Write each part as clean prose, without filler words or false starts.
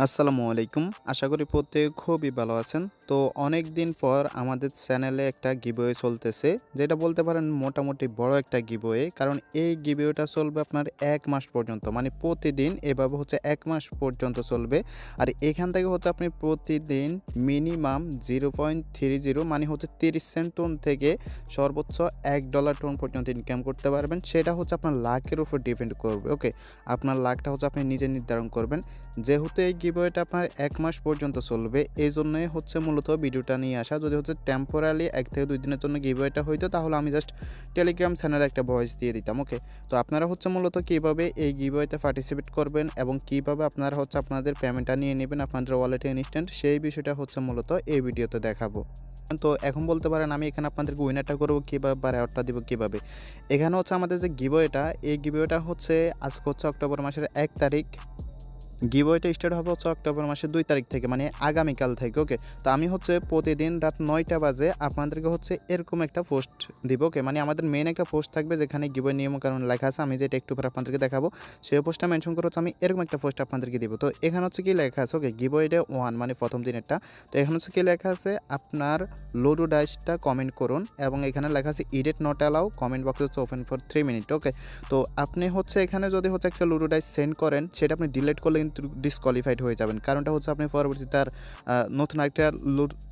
আসসালামু আলাইকুম। আশা করি প্রত্যেকে খুবই ভালো আছেন। তো অনেকদিন পর আমাদের চ্যানেলে একটা গিভওয়ে চলতেছে। যেটা বলতে পারেন মোটামুটি বড় একটা গিভওয়ে। কারণ এই গিভওয়েটা চলবে আপনার ১ মাস পর্যন্ত। মানে প্রতিদিন এভাবে হচ্ছে ১ মাস পর্যন্ত চলবে। আর এখান থেকে হচ্ছে আপনি প্রতিদিন মিনিমাম 0.30 মানে হচ্ছে ৩০ সেন্ট টোন থেকে সর্বোচ্চ $১ টোন পর্যন্ত ইনকাম করতে পারবেন। সেটা হচ্ছে আপনার লাকের উপর ডিপেন্ড করবে। ওকে? আপনার লাকটা হচ্ছে আপনি নিজে নির্ধারণ করবেন। যেহেতু এই গিভওয়েটা আপনার ১ মাস পর্যন্ত চলবে, এজন্যই হচ্ছে মূলত ভিডিওটা নিয়ে আসা। যদি হচ্ছে টেম্পোরারি ১ থেকে ২ দিনের জন্য গিভওয়েটা হইতো তাহলে আমি জাস্ট টেলিগ্রাম চ্যানেলে একটা ভয়েস দিয়ে দিতাম। ওকে? তো আপনারা হচ্ছে মূলত কিভাবে এই গিভওয়েতে পার্টিসিপেট করবেন এবং কিভাবে আপনারা হচ্ছে আপনাদের পেমেন্টটা নিয়ে নেবেন আপনাদের ওয়ালেটে ইনস্ট্যান্ট সেই বিষয়টা হচ্ছে মূলত এই ভিডিওতে দেখাবো। তো এখন বলতে পারেন আমি এখানে আপনাদেরকে উইনারটা করব কিভাবে বা রেওয়ার্ডটা দিব কিভাবে। এখানে হচ্ছে আমাদের যে গিভওয়েটা, এই গিভওয়েটা হচ্ছে আজকে হচ্ছে অক্টোবর মাসের ১ তারিখ। গিভওয়েটা স্টার্ট হবে হচ্ছে অক্টোবর মাসের ২ তারিখ থেকে মানে আগামীকাল থেকে। ওকে? তো আমি হচ্ছে প্রতিদিন রাত ৯টা বাজে আপনাদেরকে হচ্ছে এরকম একটা পোস্ট দিব। ওকে? মানে আমাদের মেইন একটা পোস্ট থাকবে যেখানে গিভওয়ে নিয়মকানুন লেখা আছে। আমি যেটা একটু পরে আপনাদেরকে দেখাবো। সেই পোস্টটা মেনশন করে হচ্ছে আমি এরকম একটা পোস্ট আপনাদেরকে দিব। তো এখানে হচ্ছে কি লেখা আছে, ওকে, গিভওয়ে ডে 1 মানে প্রথম দিনেরটা। তো এখানে হচ্ছে কি লেখা আছে, আপনার লুডো ডাইসটা কমেন্ট করুন এবং এখানে লেখা আছে edit not allow, comment box হচ্ছে ওপেন ফর 3 মিনিট। ওকে? তো আপনি হচ্ছে এখানে যদি হচ্ছে একটা লুডো ডাইস সেন্ড করেন সেটা আপনি ডিলিট করলে কিন্তু ডিসকোয়ালিফাইড হয়ে যাবেন। কারণটা হচ্ছে আপনি পরবর্তীতে আর নতুন আরেকটা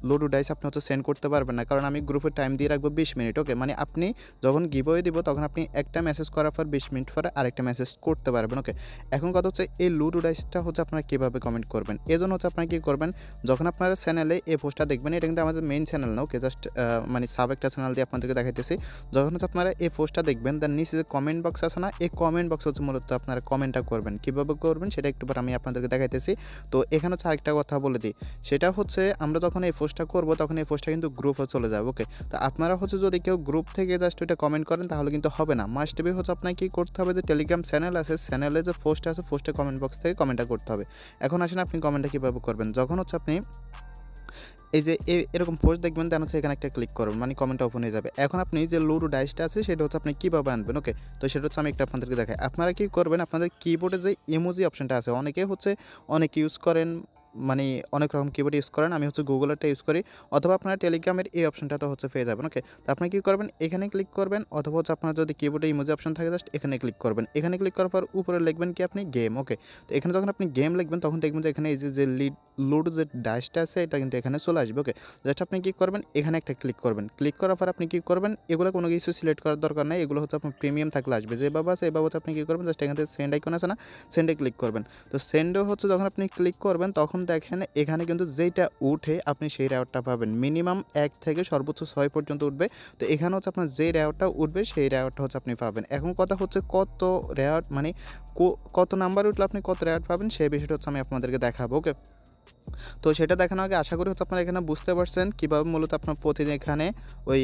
লুডো ডাইস আপনি হচ্ছে সেন্ড করতে পারবেন না। কারণ আমি গ্রুপে টাইম দিয়ে রাখবো ২০ মিনিট। ওকে? মানে আপনি যখন গিভওয়ে দিব তখন আপনি একটা মেসেজ করার পর ২০ মিনিট পরে আরেকটা মেসেজ করতে পারবেন। ওকে? এখন কথা হচ্ছে এই লুডো ডাইসটা হচ্ছে আপনারা কীভাবে কমেন্ট করবেন। এজন্য হচ্ছে আপনারা কী করবেন, যখন আপনারা চ্যানেলে এই পোস্টটা দেখবেন, এটা কিন্তু আমাদের মেইন চ্যানেল না। ওকে? জাস্ট মানে সাব একটা চ্যানেল দিয়ে আপনাদেরকে দেখাইতেছি। যখন হচ্ছে আপনারা এই পোস্টটা দেখবেন তার নিচে যে কমেন্ট বক্স আছে না, এই কমেন্ট বক্স হচ্ছে মূলত আপনারা কমেন্টটা করবেন। কীভাবে করবেন সেটা একটু পরে আমি আপনাদেরকে দেখাইতেছি। তো এখানে হচ্ছে আরেকটা কথা বলে দিই, সেটা হচ্ছে আমরা যখন এই পোস্টটা করব তখন এই পোস্টটা কিন্তু গ্রুপে চলে যাবে। ওকে? তো আপনারা হচ্ছে যদি কেউ গ্রুপ থেকে জাস্ট ওইটা কমেন্ট করেন তাহলে কিন্তু হবে না। মাস্ট বি হচ্ছে আপনাকে কী করতে হবে, যে টেলিগ্রাম চ্যানেল আছে, চ্যানেলে যে পোস্ট আছে পোস্টে কমেন্ট বক্স থেকে কমেন্টটা করতে হবে। এখন আসেন আপনি কমেন্টটা কীভাবে করবেন। যখন হচ্ছে আপনি এই যে এরকম পোস্ট দেখবেন দেন হচ্ছে এখানে একটা ক্লিক করবেন, মানে কমেন্টটা ওপেন হয়ে যাবে। এখন আপনি যে লুডো ডাইসটা আছে সেটা হচ্ছে আপনি কীভাবে আনবেন। ওকে? তো সেটা হচ্ছে আমি একটু আপনাদেরকে দেখাই। আপনারা কী করবেন, আপনাদের কিবোর্ডে যে ইমোজি অপশনটা আছে, অনেকে হচ্ছে অনেক ইউজ করেন, মানে অনেক রকম কিবোর্ড ইউজ করেন। আমি হচ্ছে গুগলেরটা ইউজ করি, অথবা আপনারা টেলিগ্রামের এই অপশনটা তো হচ্ছে পেয়ে যাবেন। ওকে? তো আপনি কী করবেন, এখানে ক্লিক করবেন, অথবা হচ্ছে আপনার যদি কিবোর্ডে ইমোজি অপশন থাকে জাস্ট এখানে ক্লিক করবেন। এখানে ক্লিক করার পর উপরে লিখবেন কি আপনি গেম। ওকে? তো এখানে যখন আপনি গেম লিখবেন তখন দেখবেন যে এখানে এই যে লুডো যে ডাইসটা আছে এটা কিন্তু এখানে চলে আসবে। ওকে? জাস্ট আপনি কী করবেন, এখানে একটা ক্লিক করবেন। ক্লিক করার পর আপনি কী করবেন, এগুলো কোনো কিছু সিলেক্ট করার দরকার নাই। এগুলো হচ্ছে আপনার প্রিমিয়াম থাকলে আসবে। যেভাবে আছে এভাবে হচ্ছে আপনি কী করবেন, জাস্ট এখান থেকে সেন্ড আইকন আছে না, সেন্ডে ক্লিক করবেন। তো সেন্ডও হচ্ছে যখন আপনি ক্লিক করবেন তখন দেখেন এখানে কিন্তু যেইটা উঠে আপনি সেই রেওয়ার্ডটা পাবেন। মিনিমাম ১ থেকে সর্বোচ্চ ৬ পর্যন্ত উঠবে। তো এখানে হচ্ছে আপনার যে রেওয়ার্ডটা উঠবে সেই রেওয়ার্ডটা হচ্ছে আপনি পাবেন। এখন কথা হচ্ছে কত রেওয়ার্ড মানে কত নাম্বার উঠলে আপনি কত রেওয়ার্ড পাবেন সেই বিষয়টা হচ্ছে আমি আপনাদেরকে দেখাবো। ওকে? তো সেটা দেখানোর আগে আশা করি হচ্ছে আপনারা এখানে বুঝতে পারছেন কীভাবে মূলত আপনার প্রতিদিন এখানে ওই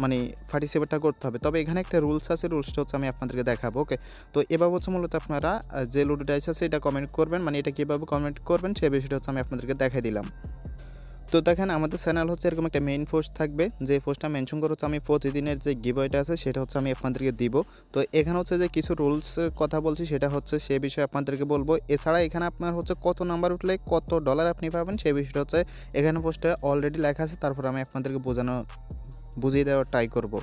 মানে পার্টিসিপেটটা করতে হবে। তবে এখানে একটা রুলস আছে, রুলসটা হচ্ছে আমি আপনাদেরকে দেখাবো। ওকে? তো এভাবে হচ্ছে মূলত আপনারা যে লুডো ডাইস আছে এটা কমেন্ট করবেন, মানে এটা কীভাবে কমেন্ট করবেন সেই বিষয়টা হচ্ছে আমি আপনাদেরকে দেখাই দিলাম। তো দেখেন আমাদের চ্যানেল হচ্ছে এরকম একটা মেইন পোস্ট থাকবে, যে পোস্টটা মেনশন করে হচ্ছে আমি প্রতিদিনের যে গিভওয়েটা আছে সেটা হচ্ছে আমি আপনাদেরকে দিব। তো এখানে হচ্ছে যে কিছু রুলসের কথা বলছি সেটা হচ্ছে সে বিষয়ে আপনাদেরকে বলবো। এছাড়া এখানে আপনার হচ্ছে কত নাম্বার উঠলে কত ডলার আপনি পাবেন সেই বিষয়টা হচ্ছে এখানে পোস্টে অলরেডি লেখা আছে, তারপর আমি আপনাদেরকে বুঝিয়ে দেওয়ার ট্রাই করব।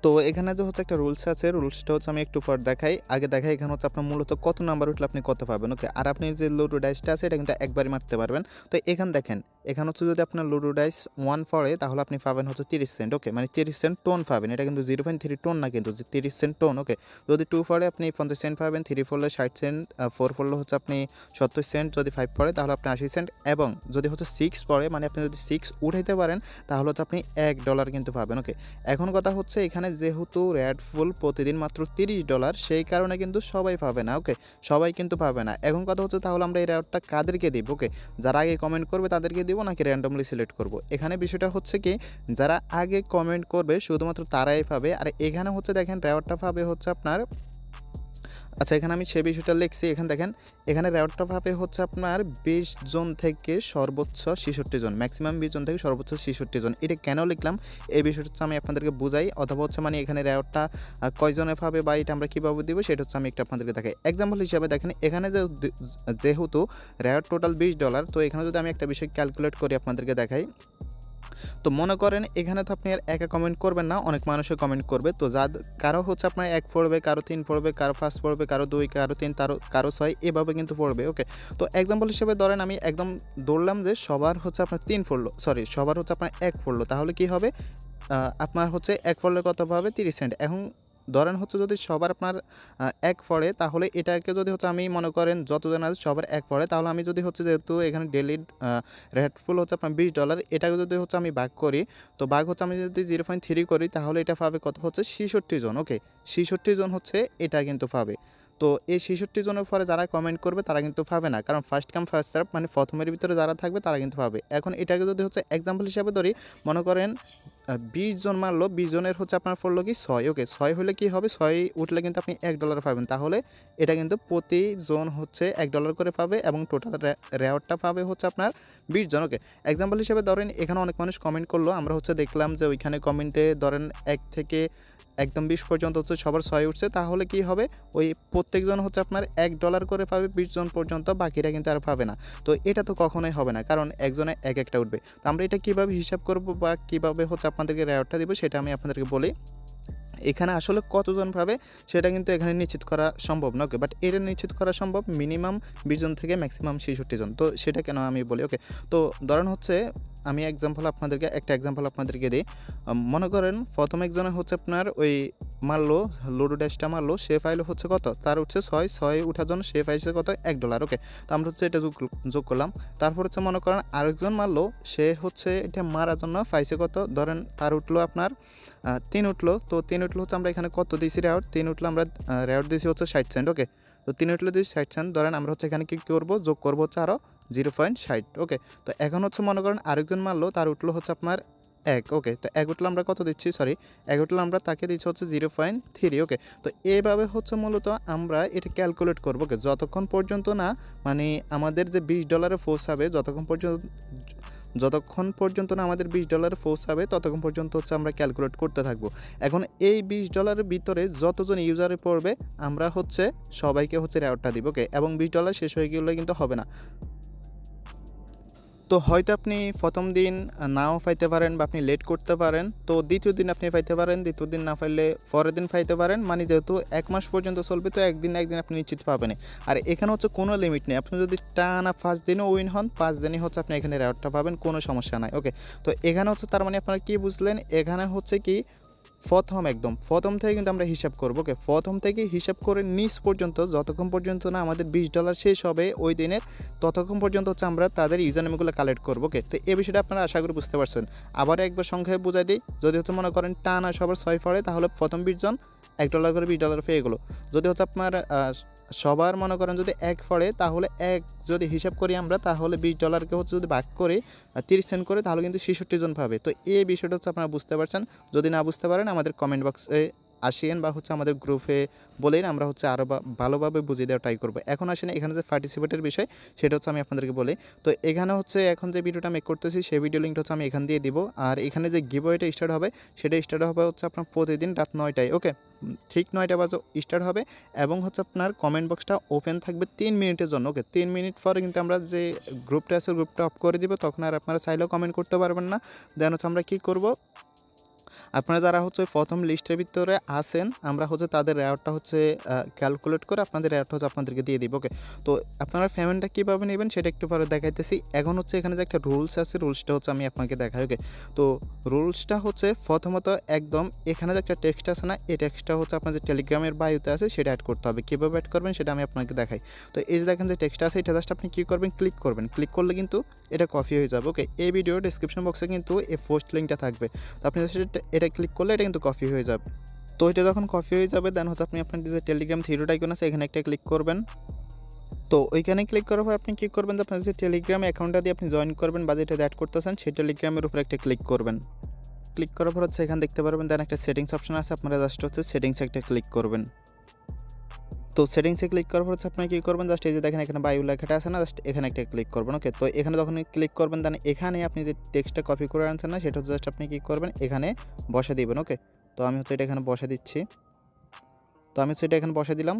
তো এখানে যে হচ্ছে একটা রুলস আছে, রুলসটা হচ্ছে আমি একটু পর দেখাই। আগে দেখাই এখানে হচ্ছে আপনার মূলত কত নাম্বার উঠলে আপনি কত পাবেন। ওকে? আর আপনি যে লুডো ডাইসটা আছে এটা কিন্তু একবারই মারতে পারবেন। তো এখানে দেখেন, এখানে হচ্ছে যদি আপনার লুডো ডাইস 1 পড়ে তাহলে আপনি পাবেন হচ্ছে 30 সেন্ট। ওকে? মানে 30 সেন্ট টোন পাবেন। এটা কিন্তু 0.3 টোন না, কিন্তু 30 সেন্ট টোন। ওকে? যদি 2 পড়ে আপনি 50 সেন্ট পাবেন, 3 পড়লে 60 সেন্ট, 4 পড়লে হচ্ছে আপনি 70 সেন্ট, যদি 5 পড়ে তাহলে আপনি 80 সেন্ট, এবং যদি হচ্ছে 6 পড়ে মানে আপনি যদি 6 উঠাইতে পারেন তাহলে হচ্ছে আপনি $1 কিন্তু পাবেন। ওকে? এখন কথা হচ্ছে এখানে যেহেতু রেডফুল প্রতিদিন মাত্র $30, সেই কারণে কিন্তু সবাই পাবে না। ওকে? সবাই কিন্তু পাবে না। এখন কথা হচ্ছে তাহলে আমরা এই রেওয়ার্ডটা কাদেরকে দিব। ওকে? যারা আগে কমেন্ট করবে তাদেরকে দিব নাকি র্যান্ডমলি সিলেক্ট করব। এখানে বিষয়টা হচ্ছে কি, যারা আগে কমেন্ট করবে শুধুমাত্র তারাই পাবে। আর এখানে হচ্ছে দেখেন রেওয়ার্ডটা পাবে হচ্ছে আপনার আচ্ছা, এখানে আমি সে বিষয়টা লিখছি। এখানে দেখেন, এখানে রেওয়ার্ডটা পাবে হচ্ছে আপনার 20 জন থেকে সর্বোচ্চ 66 জন, ম্যাক্সিমাম 20 জন থেকে সর্বোচ্চ 66 জন। এটা কেন লিখলাম এই বিষয়টা হচ্ছে আমি আপনাদেরকে বুঝাই, অথবা হচ্ছে মানে এখানে রেওয়ার্ডটা কয়জনে পাবে বা এটা আমরা কীভাবে দিব সেটা হচ্ছে আমি একটু আপনাদেরকে দেখাই। এক্সাম্পল হিসাবে দেখেন, এখানে যেহেতু রেওয়ার্ড টোটাল $20, তো এখানে যদি আমি একটা বিষয় ক্যালকুলেট করি আপনাদেরকে দেখাই। তো মনে করেন এখানে তো আপনি আর একা কমেন্ট করবেন না, অনেক মানুষে কমেন্ট করবে। তো কারো হচ্ছে আপনার 1 পড়বে, কারো 3 পড়বে, কারো 5 পড়বে, কারো 2, কারো 3, কারো 6, এভাবে কিন্তু পড়বে। ওকে, তো এক্সাম্পল হিসেবে ধরেন আমি একদম ধরলাম যে সবার হচ্ছে আপনার 3 পড়লো, সরি সবার হচ্ছে আপনার 1 পড়লো, তাহলে কি হবে? আপনার হচ্ছে 1 পড়লে কত পাবে? 30 সেন্ট। এখন ধরেন হচ্ছে যদি সবার আপনার 1 পড়ে, তাহলে এটাকে যদি হচ্ছে আমি মনে করেন যতজন আছে সবার 1 পড়ে, তাহলে আমি যদি হচ্ছে যেহেতু এখানে ডেইলি রেটফুল হচ্ছে আপনার $20, এটাকে যদি হচ্ছে আমি ভাগ করি, তো ভাগ হচ্ছে আমি যদি 0.3 করি, তাহলে এটা পাবে কত? হচ্ছে 66 জন। ওকে, 66 জন হচ্ছে এটা কিন্তু পাবে। তো এই 66 জনের পরে যারা কমেন্ট করবে তারা কিন্তু পাবে না, কারণ ফার্স্ট কাম ফার্স্ট সার্ভ, মানে প্রথমের ভিতরে যারা থাকবে তারা কিন্তু পাবে। এখন এটাকে যদি হচ্ছে এক্সাম্পল হিসাবে ধরি, মনে করেন 20 জন মারলো, 20 জনের হচ্ছে আপনার পড়লো কি 6। ওকে, 6 হলে কি হবে? 6 উঠলে কিন্তু আপনি $1 পাবেন। তাহলে এটা কিন্তু প্রতি জন হচ্ছে $1 করে পাবে এবং টোটাল রেওয়ার্ডটা পাবে হচ্ছে আপনার 20 জন। ওকে, এক্সাম্পল হিসেবে ধরেন এখানে অনেক মানুষ কমেন্ট করলো, আমরা হচ্ছে দেখলাম যে ওইখানে কমেন্টে ধরেন 1 থেকে একদম 20 পর্যন্ত হচ্ছে সবার 6 উঠছে, তাহলে কি হবে? ওই প্রত্যেকজন হচ্ছে আপনার $1 করে পাবে 20 জন পর্যন্ত, বাকিরা কিন্তু আর পাবে না। তো এটা তো কখনোই হবে না, কারণ একজনে একটা উঠবে। তো আমরা এটা কীভাবে হিসাব করব বা কীভাবে হচ্ছে আপনাদেরকে রেওয়ার্ডটা দিব সেটা আমি আপনাদেরকে বলি। এখানে আসলে কতজন পাবে সেটা কিন্তু এখানে নিশ্চিত করা সম্ভব না। ওকে, বাট এটা নিশ্চিত করা সম্ভব মিনিমাম 20 জন থেকে ম্যাক্সিমাম 66 জন। তো সেটা কেন আমি বলি। ওকে, তো ধরেন হচ্ছে আমি একটা এক্সাম্পল আপনাদেরকে দিই। মনে করেন প্রথম একজনে হচ্ছে আপনার ওই মারলো, লুডো ড্যাশটা মারলো, সে পাইলো হচ্ছে কত? তার উঠছে 6 উঠার জন্য সে পাইছে কত? $1। ওকে, তো আমরা হচ্ছে এটা যোগ করলাম। তারপর হচ্ছে মনে করেন আরেকজন মারলো, সে হচ্ছে এটা মারার জন্য পাইছে কত? ধরেন তার উঠলো আপনার 3 উঠলো। তো 3 উঠলো হচ্ছে আমরা এখানে কত দিয়েছি রেওয়ার্ড? 3 উঠলো আমরা রেওয়ার্ড দিয়েছি হচ্ছে 60 সেন্ট। ওকে, তো 3 উঠলে দিয়েছি 60 সেন্ট। ধরেন আমরা হচ্ছে এখানে কী করবো? যোগ করবো হচ্ছে আরও 0.60। ওকে, তো এখন হচ্ছে মনে করেন আরেকজন মারলো, তার উঠলো হচ্ছে আপনার 1। ওকে, তো 1 উঠলে আমরা কত দিচ্ছি? সরি, 1 উঠলে আমরা তাকে দিচ্ছি হচ্ছে 0.3। ওকে, তো এইভাবে হচ্ছে মূলত আমরা এটা ক্যালকুলেট করবো। ওকে, যতক্ষণ পর্যন্ত না মানে আমাদের যে $20 পৌঁছাবে, যতক্ষণ পর্যন্ত না আমাদের $20 পৌঁছাবে ততক্ষণ পর্যন্ত হচ্ছে আমরা ক্যালকুলেট করতে থাকবো। এখন এই $20 ভিতরে যতজন ইউজারে পড়বে, আমরা হচ্ছে সবাইকে হচ্ছে রেওয়ার্ডটা দিব। ওকে, এবং $20 শেষ হয়ে গেলে কিন্তু হবে না। তো হয়তো আপনি প্রথম দিন নাও পাইতে পারেন বা আপনি লেট করতে পারেন, তো দ্বিতীয় দিন আপনি পাইতে পারেন, দ্বিতীয় দিন না পাইলে পরের দিন পাইতে পারেন। মানে যেহেতু 1 মাস পর্যন্ত চলবে, তো একদিন আপনি নিশ্চিত পাবেন। আর এখানে হচ্ছে কোনো লিমিট নেই, আপনি যদি টানা 5 দিনও উইন হন, 5 দিনই হচ্ছে আপনি এখানে রেওয়ার্ডটা পাবেন, কোনো সমস্যা নাই। ওকে, তো এখানে হচ্ছে তার মানে আপনারা কি বুঝলেন? এখানে হচ্ছে কি প্রথম থেকে কিন্তু আমরা হিসাব করবো। ওকে, প্রথম থেকে হিসাব করে নিচ পর্যন্ত, যতক্ষণ পর্যন্ত না আমাদের $20 শেষ হবে ওই দিনের, ততক্ষণ পর্যন্ত হচ্ছে আমরা তাদের ইউজার নেমগুলো কালেক্ট করবো। ওকে, তো এই বিষয়টা আপনারা আশা করি বুঝতে পারছেন। আবার একবার সংখ্যায় বুঝাই দিই, যদি হচ্ছে মনে করেন টানা সবার 6 পড়ে, তাহলে প্রথম 20 জন $1 করে $20 পেয়ে গেলো। যদি হচ্ছে আপনার সবার মনে করেন যদি 1 পড়ে, তাহলে 1 যদি হিসাব করি আমরা, তাহলে $20কে হচ্ছে যদি ভাগ করি 30 সেন্ট করে, তাহলে কিন্তু 66 জন পাবে। তো এই বিষয়টা হচ্ছে আপনারা বুঝতে পারছেন। যদি না বুঝতে পারেন আমাদের কমেন্ট বক্সে আসেন বা হচ্ছে আমাদের গ্রুপে বলেন, আমরা হচ্ছে আরও ভালোভাবে বুঝিয়ে দেওয়ার ট্রাই করবো। এখন আসেন এখানে যে পার্টিসিপেটের বিষয়, সেটা হচ্ছে আমি আপনাদেরকে বলি। তো এখানে হচ্ছে এখন যে ভিডিওটা মেক করতেছি, সেই ভিডিও লিঙ্কটা হচ্ছে আমি এখান দিয়ে দিব। আর এখানে যে গিভওয়েটা স্টার্ট হবে, সেটা স্টার্ট হবে হচ্ছে আপনার প্রতিদিন রাত 9টায়। ওকে, ঠিক 9টা বাজে স্টার্ট হবে এবং হচ্ছে আপনার কমেন্ট বক্সটা ওপেন থাকবে 3 মিনিটের জন্য। ওকে, 3 মিনিট পরে কিন্তু আমরা যে গ্রুপটা আছে গ্রুপটা অফ করে দিব, তখন আর আপনারা চাইলেও কমেন্ট করতে পারবেন না। দেন হচ্ছে আমরা কী করব, আপনারা যারা হচ্ছে প্রথম লিস্টের ভিতরে আসেন, আমরা হচ্ছে তাদের রেওয়ার্ডটা হচ্ছে ক্যালকুলেট করে আপনাদের রেওয়ার্ডটা হচ্ছে আপনাদেরকে দিয়ে দিব। ওকে, তো আপনারা পেমেন্টটা কীভাবে নেবেন সেটা একটু পরে দেখাইতেছি। এখন হচ্ছে এখানে যে একটা রুলস আছে, রুলসটা হচ্ছে আমি আপনাকে দেখাই। ওকে, তো রুলসটা হচ্ছে প্রথমত একদম এখানে যে একটা টেক্সট আছে না, এই টেক্সটটা হচ্ছে আপনার যে টেলিগ্রামের বায়োতে আছে সেটা অ্যাড করতে হবে। কীভাবে অ্যাড করবেন সেটা আমি আপনাকে দেখাই। তো এই যে দেখেন যে টেক্সটটা আছে, এটা জাস্ট আপনি কী করবেন, ক্লিক করবেন। ক্লিক করলে কিন্তু এটা কপি হয়ে যাবে। ওকে, এই ভিডিওর ডিসক্রিপশন বক্সে কিন্তু এই পোস্ট লিঙ্কটা থাকবে। তো আপনি এটা ক্লিক করলে এটা কিন্তু কপি হয়ে যাবে। তো এটা যখন কপি হয়ে যাবে, দেন হচ্ছে আপনি আপনার যে টেলিগ্রাম থিরোটা আইকন আছে, এখানে একটা ক্লিক করবেন। তো ওইখানে ক্লিক করার পর আপনি কী করবেন, যে আপনার যে টেলিগ্রাম অ্যাকাউন্টটা দিয়ে আপনি জয়েন করবেন বা যেটা অ্যাড করতেছেন, সেই টেলিগ্রামের উপরে একটা ক্লিক করবেন। ক্লিক করার পর হচ্ছে এখানে দেখতে পারবেন, দেন একটা সেটিংস অপশন আছে, আপনারা জাস্ট হচ্ছে সেটিংসে একটা ক্লিক করবেন। তো সেটিংসে ক্লিক করার পর হচ্ছে আপনি কী করবেন, জাস্ট এই যে দেখেন এখানে বায়ু লেখাটা আছে না, জাস্ট এখানে একটা ক্লিক করবেন। ওকে, তো এখানে যখন ক্লিক করবেন দেন এখানে আপনি যে টেক্সটটা কপি করে আনছেন না, সেটা হচ্ছে জাস্ট আপনি কী করবেন, এখানে বসা দিবেন। ওকে, তো আমি হচ্ছে এটা এখানে বসা দিচ্ছি। তো আমি হচ্ছে এটা এখানে বসা দিলাম।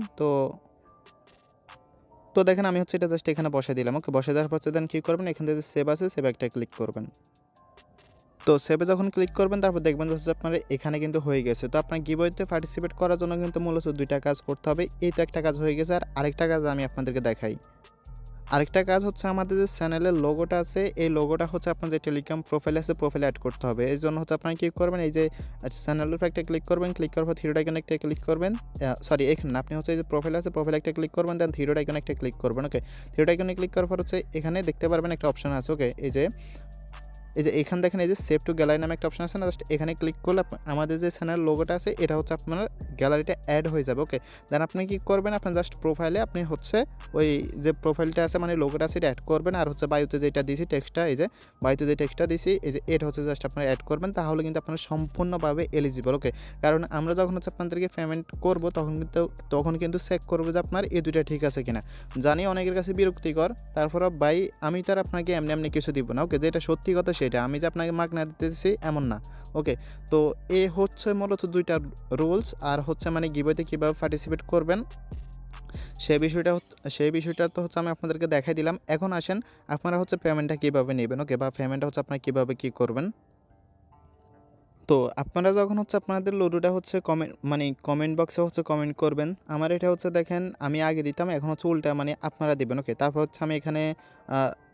তো দেখেন আমি হচ্ছে এটা জাস্ট এখানে বসা দিলাম। ওকে, বসা দেওয়ার পর হচ্ছে দেন কী করবেন, এখান থেকে সেভ আছে, সেভ একটা ক্লিক করবেন। তো সেভে যখন ক্লিক করবেন তারপর দেখবেন যে আপনার এখানে কিন্তু হয়ে গেছে। তো আপনার গিভওয়েতে পার্টিসিপেট করার জন্য কিন্তু মূলত 2টা কাজ করতে হবে। এই তো একটা কাজ হয়ে গেছে, আর আরেকটা কাজ আমি আপনাদেরকে দেখাই। আরেকটা কাজ হচ্ছে আমাদের যে চ্যানেলের লোগোটা আছে, এই লোগোটা হচ্ছে আপনার যে টেলিগ্রাম প্রোফাইল আছে, প্রোফাইলে অ্যাড করতে হবে। এই জন্য হচ্ছে আপনারা কী করবেন, এই যে চ্যানেলের উপর একটা ক্লিক করবেন, ক্লিক করার পর থ্রি ডট আইকনে একটা ক্লিক করবেন। সরি, এখানে না, আপনি হচ্ছে এই যে প্রোফাইল আছে, প্রোফাইলে একটা ক্লিক করবেন, দেন থ্রি ডট আইকনে একটা ক্লিক করবেন। ওকে, থ্রি ডট আইকনে ক্লিক করার পর হচ্ছে এখানে দেখতে পারবেন একটা অপশন আছে। ওকে, এই যে এখানে দেখেন এই যে সেভ টু গ্যালারি নামে একটা অপশন আছে না, জাস্ট এখানে ক্লিক করলে আমাদের যে চ্যানেল লোগোটা আছে এটা হচ্ছে আপনার গ্যালারিটা অ্যাড হয়ে যাবে। ওকে, দেন আপনি কী করবেন, আপনার জাস্ট প্রোফাইলে আপনি হচ্ছে ওই যে প্রোফাইলটা আছে মানে লোগোটা আছে এটা অ্যাড করবেন, আর হচ্ছে বায়ুতে যেটা দিয়েছি টেক্সটটা, এই যে বায়ুতে যে টেক্সটটা দিয়েছি এই যে এটা হচ্ছে জাস্ট আপনার অ্যাড করবেন, তাহলে কিন্তু আপনার সম্পূর্ণভাবে এলিজিবল। ওকে, কারণ আমরা যখন হচ্ছে আপনাদেরকে পেমেন্ট করব তখন কিন্তু চেক করবো যে আপনার এই দুইটা ঠিক আছে কিনা। জানি অনেকের কাছে বিরক্তিকর, তারপর ভাই আমি তো আর আপনাকে এমনি এমনি কিছু দিব না। ওকে, যেটা সত্যি কথা সেটা, আমি যে আপনাকে মাগনা দিতেছি এমন না। ওকে, তো এ হচ্ছে মূলত 2টা রুলস, আর হচ্ছে মানে গিভওয়েতে কীভাবে পার্টিসিপেট করবেন সেই বিষয়টা তো হচ্ছে আমি আপনাদেরকে দেখাই দিলাম। এখন আসেন আপনারা হচ্ছে পেমেন্টটা কীভাবে নেবেন। ওকে, বা পেমেন্টটা হচ্ছে আপনারা কীভাবে কী করবেন। তো আপনারা যখন হচ্ছে আপনাদের লুডোটা হচ্ছে কমেন্ট বক্সে হচ্ছে কমেন্ট করবেন। আমার এটা হচ্ছে দেখেন আমি আগে দিতাম, এখন হচ্ছে উল্টা মানে আপনারা দিবেন। ওকে, তারপর হচ্ছে আমি এখানে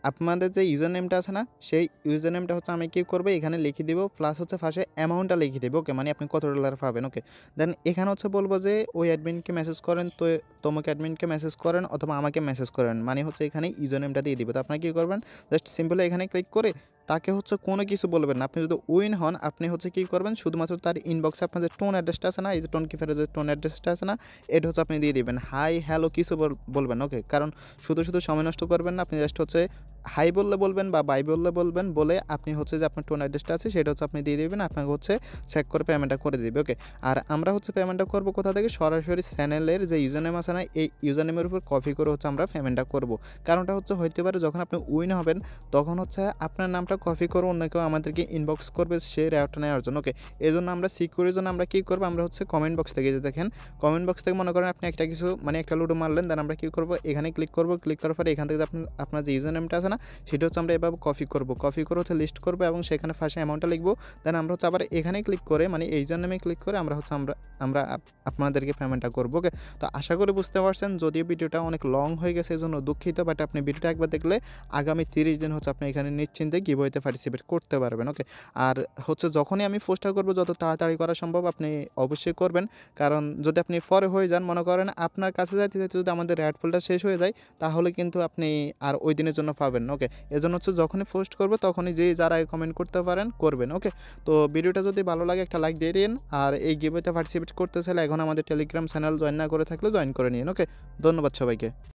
আপনাদের যে ইউজার নেমটা আছে না, সেই ইউজার নেমটা হচ্ছে আমি কী করবো এখানে লিখে দিব, প্লাস হচ্ছে ফার্স্টে অ্যামাউন্টটা লিখে দেবো। ওকে, মানে আপনি কত ডলার পাবেন। ওকে, দেন এখানে হচ্ছে বলবো যে ওই অ্যাডমিনকে মেসেজ করেন, তো তোমাকে অ্যাডমিনকে মেসেজ করেন অথবা আমাকে মেসেজ করেন, মানে হচ্ছে এখানে ইউজার নেমটা দিয়ে দিব। তো আপনারা কী করবেন, জাস্ট সিম্পলি এখানে ক্লিক করে তাকে হচ্ছে কোনো কিছু বলবেন না। আপনি যদি উইন হন আপনি হচ্ছে কী করবেন, শুধুমাত্র তার ইনবক্সে আপনার যে টোন অ্যাড্রেসটা আছে না, এই যে টোন কিফারের যে টোন অ্যাড্রেসটা আছে না, এটা হচ্ছে আপনি দিয়ে দিবেন। হাই হ্যালো কিছু বলবেন। ওকে, কারণ শুধু সময় নষ্ট করবেন না, আপনি জাস্ট হচ্ছে হাই বললে বলবেন বা বাই বললে বলবেন, বলে আপনি হচ্ছে যে আপনার টোন অ্যাড্রেসটা আছে সেটা হচ্ছে আপনি দিয়ে দেবেন, আপনাকে হচ্ছে চেক করে পেমেন্টটা করে দিবে। ওকে, আর আমরা হচ্ছে পেমেন্টটা করবো কোথা থেকে, সরাসরি চ্যানেলের যে ইউজার নেম আছে না, এই ইউজার নেমের উপর কপি করে হচ্ছে আমরা পেমেন্টটা করব। কারণটা হচ্ছে হইতে পারে যখন আপনি উইন হবেন তখন হচ্ছে আপনার নামটা কপি করে অন্য কেউ আমাদেরকে ইনবক্স করবে সে রেওয়ার্ডটা নেওয়ার জন্য। ওকে, এই জন্য আমরা সিকিউরিটির জন্য আমরা কী করবো, আমরা হচ্ছে কমেন্ট বক্স থেকে, যে দেখেন কমেন্ট বক্স থেকে মনে করেন আপনি একটা কিছু মানে একটা লুডো মারলেন, দেন আমরা কী করবো এখানে ক্লিক করবো, ক্লিক করার পরে এখান থেকে আপনার যে ইউজার নেমটা আছে না সেটা হচ্ছে আমরা এভাবে কপি করে হচ্ছে লিস্ট করবো এবং সেখানে ফার্স্টে অ্যামাউন্টটা লিখবো, দেন আমরা হচ্ছে আবার এখানে ক্লিক করে মানে এই ইউজার নেমে ক্লিক করে আমরা হচ্ছে আমরা আপনাদেরকে পেমেন্টটা করবো। ওকে, তো আশা করি বুঝতে পারছেন, যদিও ভিডিওটা অনেক লং হয়ে গেছে এই জন্য দুঃখিত, বাট আপনি ভিডিওটা একবার দেখলে আগামী 30 দিন হচ্ছে আপনি এখানে নিশ্চিন্তে গিভওয়েতে পার্টিসিপেট করতে পারবেন। ওকে, আর হচ্ছে যখনই আমি পোস্টটা করবো যত তাড়াতাড়ি করা সম্ভব আপনি অবশ্যই করবেন, কারণ যদি আপনি পরে হয়ে যান, মনে করেন আপনার কাছে যাইতে যাইতে যদি আমাদের রেড পোলটা শেষ হয়ে যায় তাহলে কিন্তু আপনি আর ওই দিনের জন্য পাবেন না। ওকে, এজন্য হচ্ছে যখনই পোস্ট করবো তখনই যারা কমেন্ট করতে পারেন করবেন। ওকে, তো ভিডিওটা যদি ভালো লাগে একটা লাইক দিয়ে দিন, আর এই গিভওয়েতে পার্টিসিপেট করতে চাইলে এখন আমাদের টেলিগ্রাম চ্যানেল জয়েন না করে থাকলে জয়েন করে নিন। ওকে, ধন্যবাদ সবাইকে।